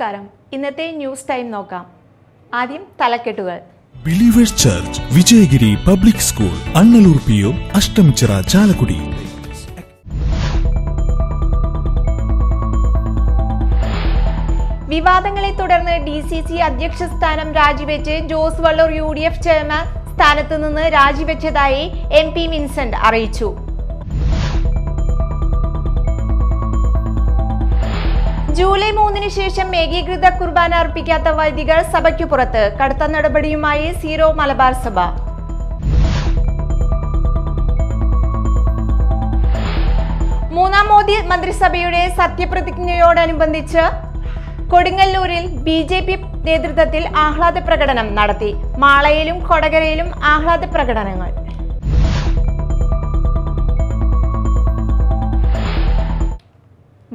നമസ്കാരം. ഇന്നത്തെ news time നോക്കാം. ആദ്യം തലക്കെട്ടുകൾ. Believers church Vijayagiri public school Annalur PO Ashtamichira Chalakudy. വിവാദങ്ങളെ തുടർന്ന് DCC അധ്യക്ഷ സ്ഥാനം രാജിവെച്ച് ജോസ് വള്ളൂർ UDF ചെയർമാൻ സ്ഥാനത്ത് നിന്ന് രാജിവെച്ചതായി MP വിൻസെന്റ് അറിയിച്ചു. ജൂലൈ 3 ശേഷം ഏകീകൃത കുർബാന അർപ്പിക്കാത്ത വൈദികർ സഭയ്ക്കു പുറത്ത്. കടുത്ത നടപടിയുമായി സീറോ മലബാർ സഭ. മൂന്നാം മോദി മന്ത്രിസഭയുടെ സത്യപ്രതിജ്ഞയോടനുബന്ധിച്ച് കൊടുങ്ങല്ലൂരിൽ BJP നേതൃത്വത്തിൽ ആഹ്ലാദ പ്രകടനം നടത്തി. മാളയിലും കൊടകരയിലും ആഹ്ലാദ പ്രകടനങ്ങൾ.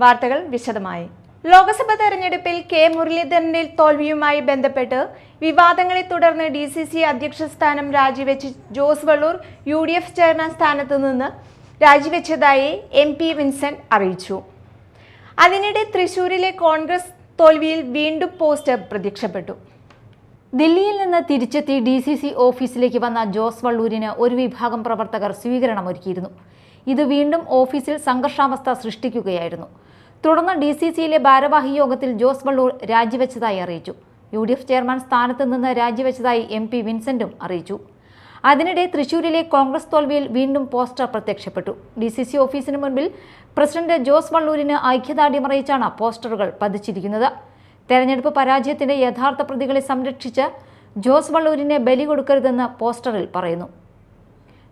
വാർത്തകൾ വിശദമായി. ലോക്സഭാ തെരഞ്ഞെടുപ്പിൽ K മുരളീധരന്റെ തോൽവിയുമായി ബന്ധപ്പെട്ട് വിവാദങ്ങളെ തുടർന്ന് DCC അധ്യക്ഷ സ്ഥാനം രാജിവെച്ച് ജോസ് വള്ളൂർ UDF ചെയർമാൻ സ്ഥാനത്ത് നിന്ന് രാജിവെച്ചതായി MP വിൻസെന്റ് അറിയിച്ചു. അതിനിടെ തൃശൂരിലെ കോൺഗ്രസ് തോൽവിയിൽ വീണ്ടും പോസ്റ്റർ പ്രത്യക്ഷപ്പെട്ടു. ദില്ലിയിൽ നിന്ന് തിരിച്ചെത്തി DCC ഓഫീസിലേക്ക് വന്ന ജോസ് വള്ളൂരിന് ഒരു വിഭാഗം പ്രവർത്തകർ സ്വീകരണമൊരുക്കിയിരുന്നു. ഇത് വീണ്ടും ഓഫീസിൽ സംഘർഷാവസ്ഥ സൃഷ്ടിക്കുകയായിരുന്നു. തുടർന്ന് DCCയിലെ ഭാരവാഹി യോഗത്തിൽ ജോസ് വള്ളൂർ രാജിവെച്ചതായി അറിയിച്ചു. UDF ചെയർമാൻ സ്ഥാനത്ത് നിന്ന് രാജിവെച്ചതായി MP വിൻസെന്റും അറിയിച്ചു. അതിനിടെ തൃശൂരിലെ കോൺഗ്രസ് തോൽവിയിൽ വീണ്ടും പോസ്റ്റർ പ്രത്യക്ഷപ്പെട്ടു. DCC ഓഫീസിന് മുൻപിൽ പ്രസിഡന്റ് ജോസ് വള്ളൂരിന് ഐക്യദാർഢ്യം അറിയിച്ചാണ് പോസ്റ്ററുകൾ പതിച്ചിരിക്കുന്നത്. തെരഞ്ഞെടുപ്പ് പരാജയത്തിന്റെ യഥാർത്ഥ പ്രതികളെ സംരക്ഷിച്ച് ജോസ് വള്ളൂരിനെ ബലി കൊടുക്കരുതെന്ന് പോസ്റ്ററിൽ പറയുന്നു.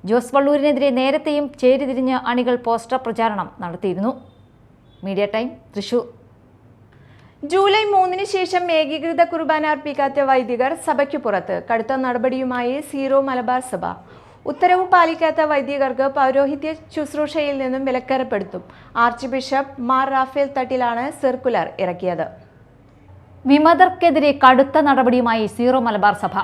ജോസ് വള്ളൂരിനെതിരെ നേരത്തെയും ചേരിതിരിഞ്ഞ് അണികൾ പോസ്റ്റർ പ്രചാരണം നടത്തിയിരുന്നു. Media time Thrissur. ജൂലൈ 3 ശേഷം ഏകീകൃത കുർബാന അർപ്പിക്കാത്ത വൈദികർ സഭയ്ക്കു പുറത്ത്. കടുത്ത നടപടിയുമായി സീറോ മലബാർ സഭ. ഉത്തരവ് പാലിക്കാത്ത വൈദികർക്ക് പൗരോഹിത്യ ശുശ്രൂഷയിൽ നിന്നും വിലക്കേർപ്പെടുത്തും. ആർച്ച് ബിഷപ്പ് മാർ റാഫേൽ തട്ടിലാണ് സർക്കുലർ ഇറക്കിയത്. വിമതർക്കെതിരെ കടുത്ത നടപടിയുമായി സീറോ മലബാർ സഭ.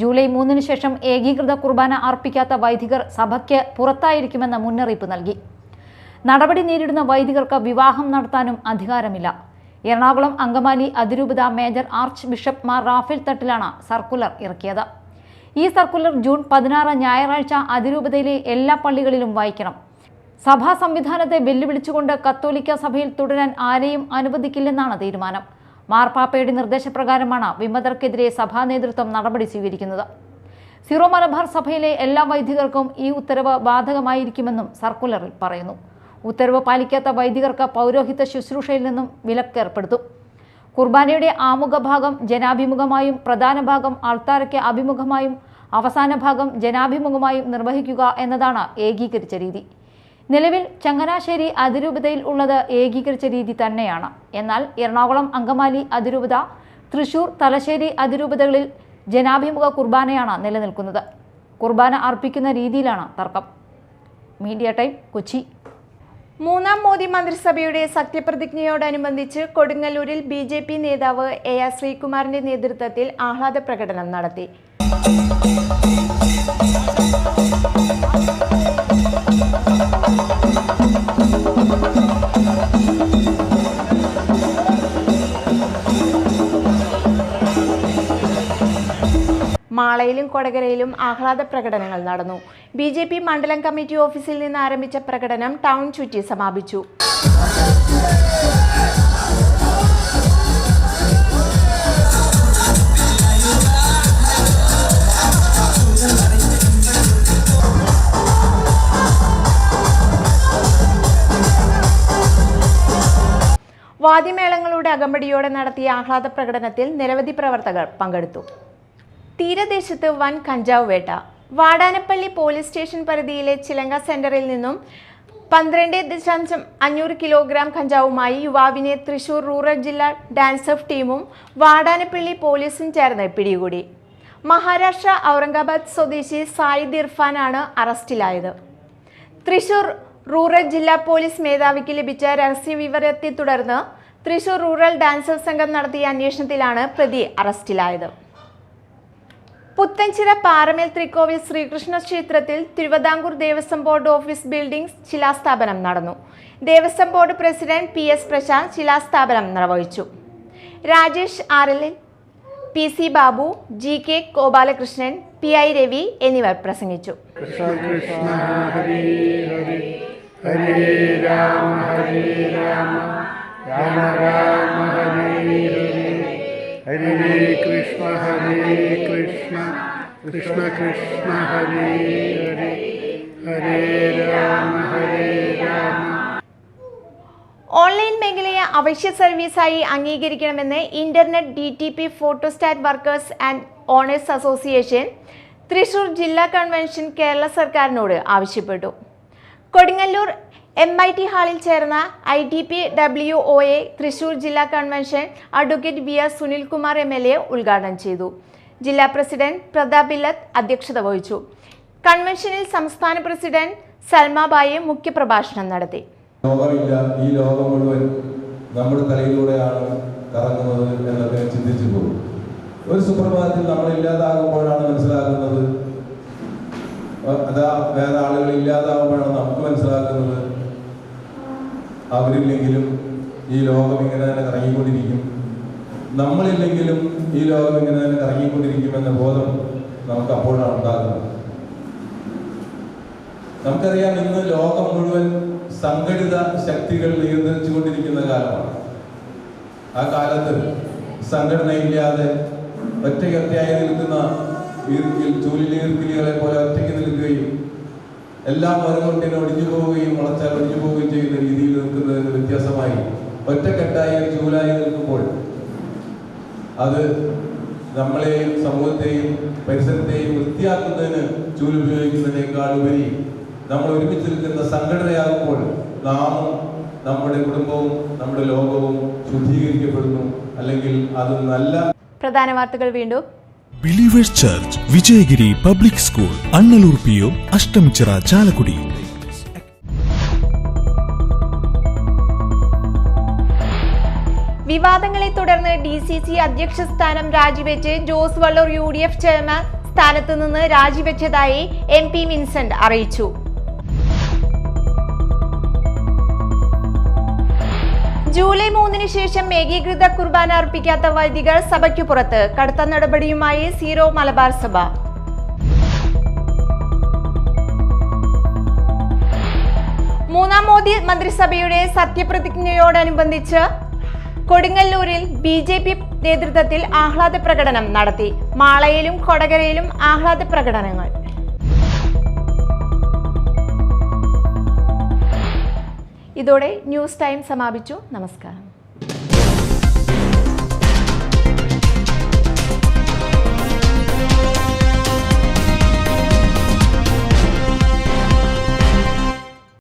ജൂലൈ 3 ശേഷം ഏകീകൃത കുർബാന അർപ്പിക്കാത്ത വൈദികർ സഭയ്ക്ക് പുറത്തായിരിക്കുമെന്ന് മുന്നറിയിപ്പ് നൽകി. നടപടി നേരിടുന്ന വൈദികർക്ക് വിവാഹം നടത്താനും അധികാരമില്ല. എറണാകുളം അങ്കമാലി അതിരൂപത major archbishop Mar Raphael തട്ടിലാണ് സർക്കുലർ ഇറക്കിയത്. ഈ സർക്കുലർ ജൂൺ 16 ഞായറാഴ്ച അതിരൂപതയിലെ എല്ലാ പള്ളികളിലും വായിക്കണം. സഭാ സംവിധാനത്തെ വെല്ലുവിളിച്ചുകൊണ്ട് കത്തോലിക്ക സഭയിൽ തുടരാൻ ആരെയും അനുവദിക്കില്ലെന്നാണ് തീരുമാനം. മാർപ്പാപ്പയുടെ നിർദ്ദേശപ്രകാരമാണ് വിമതർക്കെതിരെ സഭാ നേതൃത്വം നടപടി സ്വീകരിക്കുന്നത്. സീറോ മലബാർ സഭയിലെ എല്ലാ വൈദികർക്കും ഈ ഉത്തരവ് ബാധകമായിരിക്കുമെന്നും സർക്കുലറിൽ പറയുന്നു. ഉത്തരവ് പാലിക്കാത്ത വൈദികർക്ക് പൗരോഹിത്യ ശുശ്രൂഷയിൽ നിന്നും വിലക്കേർപ്പെടുത്തും. കുർബാനയുടെ ആമുഖഭാഗം ജനാഭിമുഖമായും പ്രധാന ഭാഗം ആൾത്താരയ്ക്ക് അഭിമുഖമായും അവസാന ഭാഗം ജനാഭിമുഖമായും നിർവഹിക്കുക എന്നതാണ് ഏകീകരിച്ച രീതി. നിലവിൽ ചങ്ങനാശ്ശേരി അതിരൂപതയിൽ ഉള്ളത് ഏകീകരിച്ച രീതി തന്നെയാണ്. എന്നാൽ എറണാകുളം അങ്കമാലി അതിരൂപത, തൃശൂർ തലശ്ശേരി അതിരൂപതകളിൽ ജനാഭിമുഖ കുർബാനയാണ് നിലനിൽക്കുന്നത്. കുർബാന അർപ്പിക്കുന്ന രീതിയിലാണ് തർക്കം. Media time Kochi. മൂന്നാം മോദി മന്ത്രിസഭയുടെ സത്യപ്രതിജ്ഞയോടനുബന്ധിച്ച് കൊടുങ്ങല്ലൂരിൽ BJP നേതാവ് AR ശ്രീകുമാറിന്റെ നേതൃത്വത്തിൽ ആഹ്ലാദ പ്രകടനം നടത്തി. മാളയിലും കൊടകരയിലും ആഹ്ലാദ പ്രകടനങ്ങൾ നടന്നു. BJP മണ്ഡലം കമ്മിറ്റി ഓഫീസിൽ നിന്ന് ആരംഭിച്ച പ്രകടനം ടൗൺ ചുറ്റി സമാപിച്ചു. വാദ്യമേളങ്ങളുടെ അകമ്പടിയോടെ നടത്തിയ ആഹ്ലാദ പ്രകടനത്തിൽ നിരവധി പ്രവർത്തകർ പങ്കെടുത്തു. തീരദേശത്ത് വൻ കഞ്ചാവ് വേട്ട. വാടാനപ്പള്ളി പോലീസ് സ്റ്റേഷൻ പരിധിയിലെ ചിലങ്ക സെന്ററിൽ നിന്നും 12.5 കിലോഗ്രാം കഞ്ചാവുമായി യുവാവിനെ തൃശൂർ റൂറൽ ജില്ലാ ഡാൻസ് ഓഫ് ടീമും വാടാനപ്പള്ളി പോലീസും ചേർന്ന് പിടികൂടി. മഹാരാഷ്ട്ര ഔറംഗാബാദ് സ്വദേശി സായിദ് ഇർഫാനാണ് അറസ്റ്റിലായത്. തൃശൂർ റൂറൽ ജില്ലാ പോലീസ് മേധാവിക്ക് ലഭിച്ച രഹസ്യവിവരത്തെ തുടർന്ന് തൃശൂർ റൂറൽ ഡാൻസേഴ്സ് സംഘം നടത്തിയ അന്വേഷണത്തിലാണ് പ്രതി അറസ്റ്റിലായത്. പുത്തൻചിറ പാറമേൽ ത്രികോവിൽ ശ്രീകൃഷ്ണ ക്ഷേത്രത്തിൽ Thiruvithamkoor Devaswom board office building ശിലാസ്ഥാപനം നടന്നു. Devaswom board president PS Prashanth ശിലാസ്ഥാപനം നിർവഹിച്ചു. Rajesh RL, PC Babu, GK Gopalakrishnan, PI Ravi എന്നിവർ പ്രസംഗിച്ചു. കൃഷ്ണ കൃഷ്ണ ഹരേ ഹരേ ഹരേ രാമ രാമ രാമ ഹരേ ഹരേ ഹരേ കൃഷ്ണ കൃഷ്ണ കൃഷ്ണ ഹരേ ഹരേ ഹരേ രാമ രാമ. ഓൺലൈൻ മേഖലയെ അവശ്യ സർവീസായി അംഗീകരിക്കണമെന്ന് internet DTP photostat workers and owners association Thrissur ജില്ലാ കൺവെൻഷൻ കേരള സർക്കാരിനോട് ആവശ്യപ്പെട്ടു. കൊടുങ്ങല്ലൂർ MIT ഹാളിൽ ചേർന്ന IDPWOA തൃശൂർ ജില്ലാ convention advocate VR Sunilkumar MLA ഉദ്ഘാടനം ചെയ്തു. ജില്ലാ പ്രസിഡന്റ് പ്രതാപ് ഇല്ലത്ത് അധ്യക്ഷത വഹിച്ചു. കൺവെൻഷനിൽ സംസ്ഥാന പ്രസിഡന്റ് സൽമാബായി മുഖ്യപ്രഭാഷണം നടത്തി. ലോകമില്ല, ഈ ലോകം മുഴുവൻ നമ്മുടെ തലയിലൂടെയാണ് കറങ്ങുന്നത് എന്നൊക്കെ ചിന്തിച്ചു പോകും. ഒരു സുപ്രഭാതത്തിൽ നമ്മൾ ഇല്ലാതാകുമ്പോഴാണ് മനസ്സിലാക്കുന്നത്, അതാ വേറെ ആളുകൾ ഇല്ലാതാകുമ്പോഴാണ് നമുക്ക് മനസ്സിലാക്കുന്നത് അവരില്ലെങ്കിലും ഈ ലോകം ഇങ്ങനെ തന്നെ കറങ്ങിക്കൊണ്ടിരിക്കും, നമ്മളില്ലെങ്കിലും ഈ ലോകം ഇങ്ങനെ തന്നെ കറങ്ങിക്കൊണ്ടിരിക്കും എന്ന ബോധം നമുക്ക് അപ്പോഴാണ് ഉണ്ടാകുന്നത്. നമുക്കറിയാം, ഇന്ന് ലോകം മുഴുവൻ സംഘടിത ശക്തികൾ നിയന്ത്രിച്ചുകൊണ്ടിരിക്കുന്ന കാലമാണ്. ആ കാലത്ത് സംഘടനയില്ലാതെ ഒറ്റയ്ക്കൊറ്റയായി നിൽക്കുന്ന ചൂലിലീർക്കിലികളെ പോലെ ഒറ്റയ്ക്ക് നിൽക്കുകയും എല്ലാം ഓരോന്നിനെ ഒടിഞ്ഞു പോവുകയും വളച്ചാൽ ഒടിഞ്ഞു പോവുകയും ചെയ്യുന്ന രീതിയിൽ നിൽക്കുന്നതിന് വ്യത്യാസമായി ഒറ്റക്കെട്ടായി ചൂലായി നിൽക്കുമ്പോൾ അത് നമ്മളെയും സമൂഹത്തെയും പരിസരത്തെയും വൃത്തിയാക്കുന്നതിന് ചൂല് ഉപയോഗിക്കുന്നതിനേക്കാൾ ഉപരി നമ്മൾ ഒരുമിച്ച് നിൽക്കുന്ന സംഘടനയാകുമ്പോൾ നാമും നമ്മുടെ കുടുംബവും നമ്മുടെ ലോകവും ശുദ്ധീകരിക്കപ്പെടുന്നു. അല്ലെങ്കിൽ അത് നല്ല. പ്രധാന വാർത്തകൾ വീണ്ടും. Believers church Vijayagiri public school Annalur PO Ashtamichira Chalakudy. വിവാദങ്ങളെ തുടർന്ന് DCC അധ്യക്ഷ സ്ഥാനം രാജിവെച്ച് ജോസ് വള്ളൂർ UDF ചെയർമാൻ സ്ഥാനത്ത് നിന്ന് രാജിവെച്ചതായി MP വിൻസെന്റ് അറിയിച്ചു. ജൂലൈ 3 ശേഷം ഏകീകൃത കുർബാന അർപ്പിക്കാത്ത വൈദികർ സഭയ്ക്കു പുറത്ത്, കടുത്ത നടപടിയുമായി സീറോ മലബാർ സഭ. മൂന്നാം മോദി മന്ത്രിസഭയുടെ സത്യപ്രതിജ്ഞയോടനുബന്ധിച്ച് കൊടുങ്ങല്ലൂരിൽ BJP നേതൃത്വത്തിൽ ആഹ്ലാദ പ്രകടനം നടത്തി. മാളയിലും കൊടകരയിലും ആഹ്ലാദ പ്രകടനങ്ങൾ. ഇതോടെ ന്യൂസ് ടൈം സമാപിച്ചു. നമസ്കാരം.